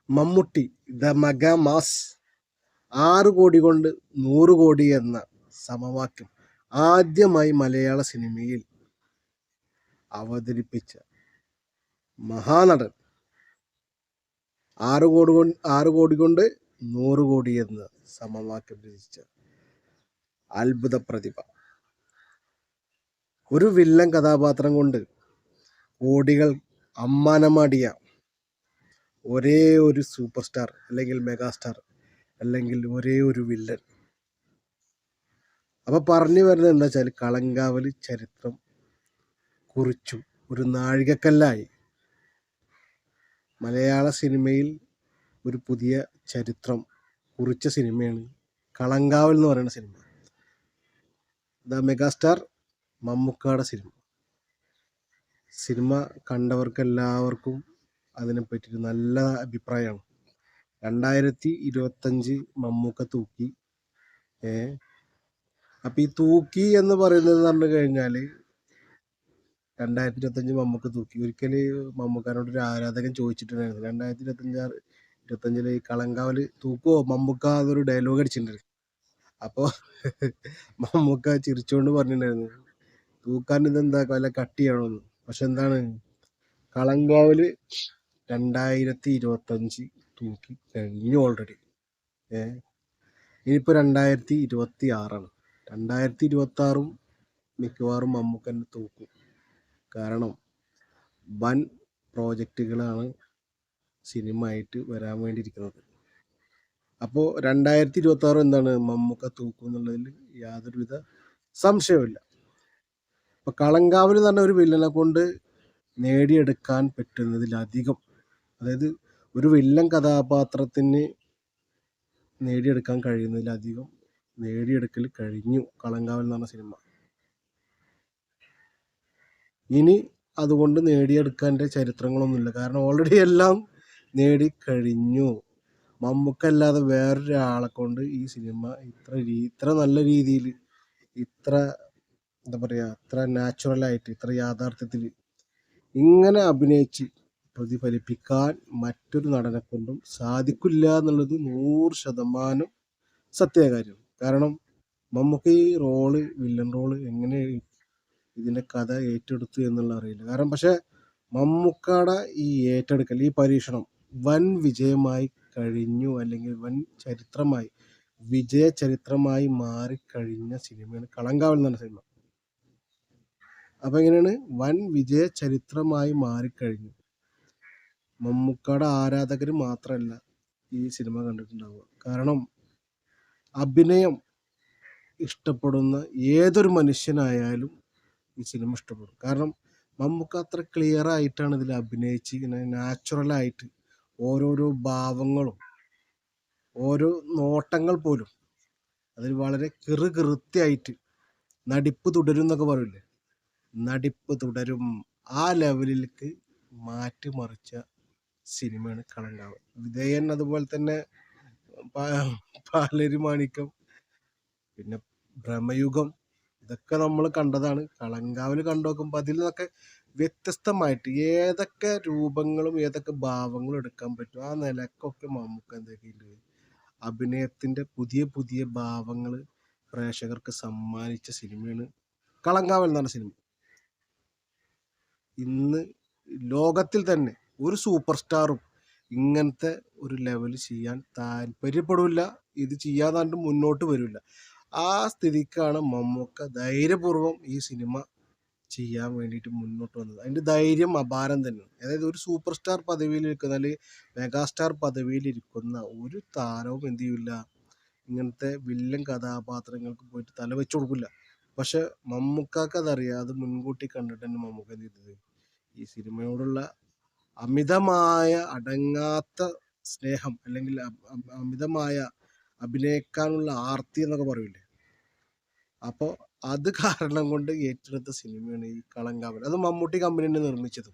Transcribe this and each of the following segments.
Mammootty the mega mass 6 കോടി കൊണ്ട് 100 കോടി എന്ന സമവാക്യം ആദ്യമായി മലയാള സിനിമയിൽ അവതരിപ്പിച്ച മഹാനടൻ. 6 കോടി കൊണ്ട് 100 കോടി എന്ന സമവാക്യം രചിച്ച അത്ഭുത പ്രതിഭ. ഒരു വില്ലൻ കഥാപാത്രം കൊണ്ട് കോടികൾ അമ്മാനമാടിയ ഒരേ ഒരു സൂപ്പർ സ്റ്റാർ അല്ലെങ്കിൽ മെഗാസ്റ്റാർ അല്ലെങ്കിൽ ഒരേ ഒരു വില്ലൻ. അപ്പൊ പറഞ്ഞു വരുന്നത് എന്താ വെച്ചാൽ, കളങ്കാവലി ചരിത്രം കുറിച്ചു, ഒരു നാഴികക്കല്ലായി. മലയാള സിനിമയിൽ ഒരു പുതിയ ചരിത്രം കുറിച്ച സിനിമയാണ് കളങ്കാവൽ എന്ന് പറയുന്ന സിനിമ. ദ മെഗാസ്റ്റാർ മമ്മൂക്കയുടെ സിനിമ കണ്ടവർക്ക് എല്ലാവർക്കും അതിനെപ്പറ്റി നല്ല അഭിപ്രായമാണ്. 2025 മമ്മൂക്ക തൂക്കി. അപ്പൊ ഈ തൂക്കി എന്ന് പറയുന്നത് പറഞ്ഞു കഴിഞ്ഞാല് 2025 മമ്മൂക്ക തൂക്കി. ഒരിക്കല് മമ്മൂക്കാനോട് ഒരു ആരാധകൻ ചോദിച്ചിട്ടുണ്ടായിരുന്നു, 2025 ഈ കളങ്കാവല് തൂക്കുവോ മമ്മൂക്ക എന്നൊരു ഡയലോഗ് അടിച്ചിട്ടുണ്ട്. അപ്പൊ മമ്മൂക്ക ചിരിച്ചുകൊണ്ട് പറഞ്ഞിട്ടുണ്ടായിരുന്നു, തൂക്കാൻ ഇതെന്താ വല്ല കട്ട് ചെയ്യണമെന്ന്. പക്ഷെ എന്താണ്, കളങ്കാവല് 2025 തൂക്കി കഴിഞ്ഞു ഓൾറെഡി. ഇനിയിപ്പോ 2026 2026 മിക്കവാറും മമ്മൂക്കന്നെ തൂക്കും. കാരണം വൻ പ്രോജക്റ്റുകളാണ് സിനിമ ആയിട്ട് വരാൻ വേണ്ടിയിരിക്കുന്നത്. അപ്പോൾ 2026 എന്താണ്, മമ്മൂക്ക തൂക്കും എന്നുള്ളതിൽ യാതൊരുവിധ സംശയവുമില്ല. അപ്പൊ കളങ്കാവൽ എന്ന് പറഞ്ഞ ഒരു വില്ലനെ കൊണ്ട് നേടിയെടുക്കാൻ പറ്റുന്നതിലധികം, അതായത് ഒരു വില്ലൻ കഥാപാത്രത്തിന് നേടിയെടുക്കാൻ കഴിയുന്നതിലധികം നേടിയെടുക്കൽ കഴിഞ്ഞു കളങ്കാവൽ എന്ന് പറഞ്ഞ സിനിമ. ഇനി അതുകൊണ്ട് നേടിയെടുക്കേണ്ട ചരിത്രങ്ങളൊന്നുമില്ല, കാരണം ഓൾറെഡി എല്ലാം നേടിക്കഴിഞ്ഞു. മമ്മൂക്കല്ലാതെ വേറൊരാളെ കൊണ്ട് ഈ സിനിമ ഇത്ര നല്ല രീതിയിൽ, ഇത്ര എന്താ പറയുക, ഇത്ര നാച്ചുറലായിട്ട്, ഇത്ര യാഥാർത്ഥ്യത്തിൽ ഇങ്ങനെ അഭിനയിച്ച് പ്രതിഫലിപ്പിക്കാൻ മറ്റൊരു നടനെ കൊണ്ടും സാധിക്കില്ല എന്നുള്ളത് 100% സത്യകാര്യം. കാരണം മമ്മൂക്ക ഈ വില്ലൻ റോള് എങ്ങനെ ഇതിന്റെ കഥ ഏറ്റെടുത്തു എന്നുള്ള അറിയില്ല. കാരണം പക്ഷെ മമ്മൂക്കയുടെ ഈ ഏറ്റെടുക്കൽ, ഈ പരീക്ഷണം വൻ വിജയമായി കഴിഞ്ഞു, അല്ലെങ്കിൽ വൻ ചരിത്രമായി, വിജയ ചരിത്രമായി മാറിക്കഴിഞ്ഞ സിനിമയാണ് കളങ്കാവൽ എന്ന് പറഞ്ഞ സിനിമ. അപ്പൊ എങ്ങനെയാണ്, വൻ വിജയ ചരിത്രമായി മാറിക്കഴിഞ്ഞു. മമ്മൂക്കയുടെ ആരാധകർ മാത്രമല്ല ഈ സിനിമ കണ്ടിട്ടുണ്ടാവുക, കാരണം അഭിനയം ഇഷ്ടപ്പെടുന്ന ഏതൊരു മനുഷ്യനായാലും ഈ സിനിമ ഇഷ്ടപ്പെടും. കാരണം മമ്മൂക്ക അത്ര ക്ലിയർ ആയിട്ടാണ് ഇതിൽ അഭിനയിച്ച്, ഇങ്ങനെ നാച്ചുറലായിട്ട് ഓരോരോ ഭാവങ്ങളും ഓരോ നോട്ടങ്ങൾ പോലും അതിൽ വളരെ കൃത്യമായിട്ട് നടിപ്പ് തുടരും എന്നൊക്കെ പറയില്ലേ, നടിപ്പ് തുടരും ആ ലെവലിലേക്ക് മാറ്റിമറിച്ച സിനിമയാണ് കളങ്കാവൽ. വിധേയൻ, അതുപോലെ തന്നെ പാലേരി മാണിക്യം, പിന്നെ ഭ്രമയുഗം, ഇതൊക്കെ നമ്മൾ കണ്ടതാണ്. കളങ്കാവൽ കണ്ടു നോക്കുമ്പോൾ അതിൽ നിന്നൊക്കെ വ്യത്യസ്തമായിട്ട് ഏതൊക്കെ രൂപങ്ങളും ഏതൊക്കെ ഭാവങ്ങളും എടുക്കാൻ പറ്റും, ആ നിലക്കൊക്കെ മമ്മൂക്ക എന്തൊക്കെയുണ്ട്, അഭിനയത്തിന്റെ പുതിയ പുതിയ ഭാവങ്ങൾ പ്രേക്ഷകർക്ക് സമ്മാനിച്ച സിനിമയാണ് കളങ്കാവൽ എന്ന് പറഞ്ഞ സിനിമ. ഇന്ന് ലോകത്തിൽ തന്നെ ഒരു സൂപ്പർ സ്റ്റാറും ഇങ്ങനത്തെ ഒരു ലെവൽ ചെയ്യാൻ താല്പര്യപ്പെടില്ല, ഇത് ചെയ്യാതെ മുന്നോട്ട് വരില്ല. ആ സ്ഥിതിക്കാണ് മമ്മൂക്ക ധൈര്യപൂർവ്വം ഈ സിനിമ ചെയ്യാൻ വേണ്ടിയിട്ട് മുന്നോട്ട് വന്നത്. അതിന്റെ ധൈര്യം അപാരം തന്നെയാണ്. അതായത് ഒരു സൂപ്പർ സ്റ്റാർ പദവിയിൽ ഇരിക്കുന്ന, അല്ലെങ്കിൽ മെഗാസ്റ്റാർ പദവിയിൽ ഇരിക്കുന്ന ഒരു താരവും എന്ത് ചെയ്യില്ല, ഇങ്ങനത്തെ വില്ലൻ കഥാപാത്രങ്ങൾക്ക് പോയിട്ട് തല വെച്ചു കൊടുക്കില്ല. പക്ഷെ മമ്മൂക്കാക്ക് അതറിയാം. അത് മുൻകൂട്ടി കണ്ടിട്ട് തന്നെ മമ്മൂക്ക എന്ത് ചെയ്തത്, ഈ സിനിമയോടുള്ള അമിതമായ അടങ്ങാത്ത സ്നേഹം, അല്ലെങ്കിൽ അമിതമായ അഭിനയിക്കാനുള്ള ആർത്തി എന്നൊക്കെ പറയൂലേ, അപ്പോൾ അത് കാരണം കൊണ്ട് ഏറ്റെടുത്ത സിനിമയാണ് ഈ കളങ്കാവൽ. അത് മമ്മൂട്ടി കമ്പനി തന്നെ നിർമ്മിച്ചത്.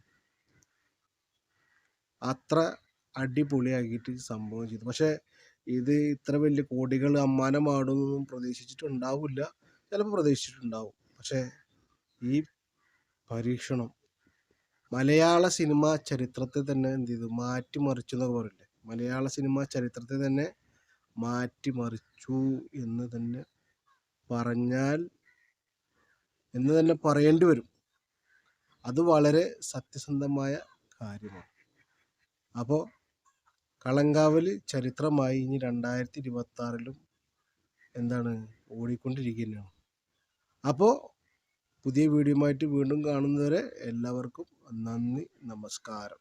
അത്ര അടിപൊളിയാക്കിയിട്ട് സംഭവം ചെയ്തു. പക്ഷെ ഇത് ഇത്ര വലിയ കോടികൾ അമ്മാനമാടുന്നൊന്നും പ്രതീക്ഷിച്ചിട്ടുണ്ടാവില്ല, ചിലപ്പോൾ പ്രതീക്ഷിച്ചിട്ടുണ്ടാവും. പക്ഷെ ഈ പരീക്ഷണം മലയാള സിനിമ ചരിത്രത്തെ തന്നെ എന്ത് ചെയ്തു, മാറ്റിമറിച്ചു എന്നൊക്കെ പറയില്ലേ, മലയാള സിനിമ ചരിത്രത്തെ തന്നെ മാറ്റിമറിച്ചു എന്ന് തന്നെ പറയേണ്ടി വരും. അത് വളരെ സത്യസന്ധമായ കാര്യമാണ്. അപ്പോൾ കളങ്കാവൽ ചരിത്രമായി ഇനി 2026 എന്താണ് ഓടിക്കൊണ്ടിരിക്കുകയാണ്. അപ്പോൾ പുതിയ വീഡിയോയുമായിട്ട് വീണ്ടും കാണുന്നവരെ എല്ലാവർക്കും നന്ദി, നമസ്കാരം.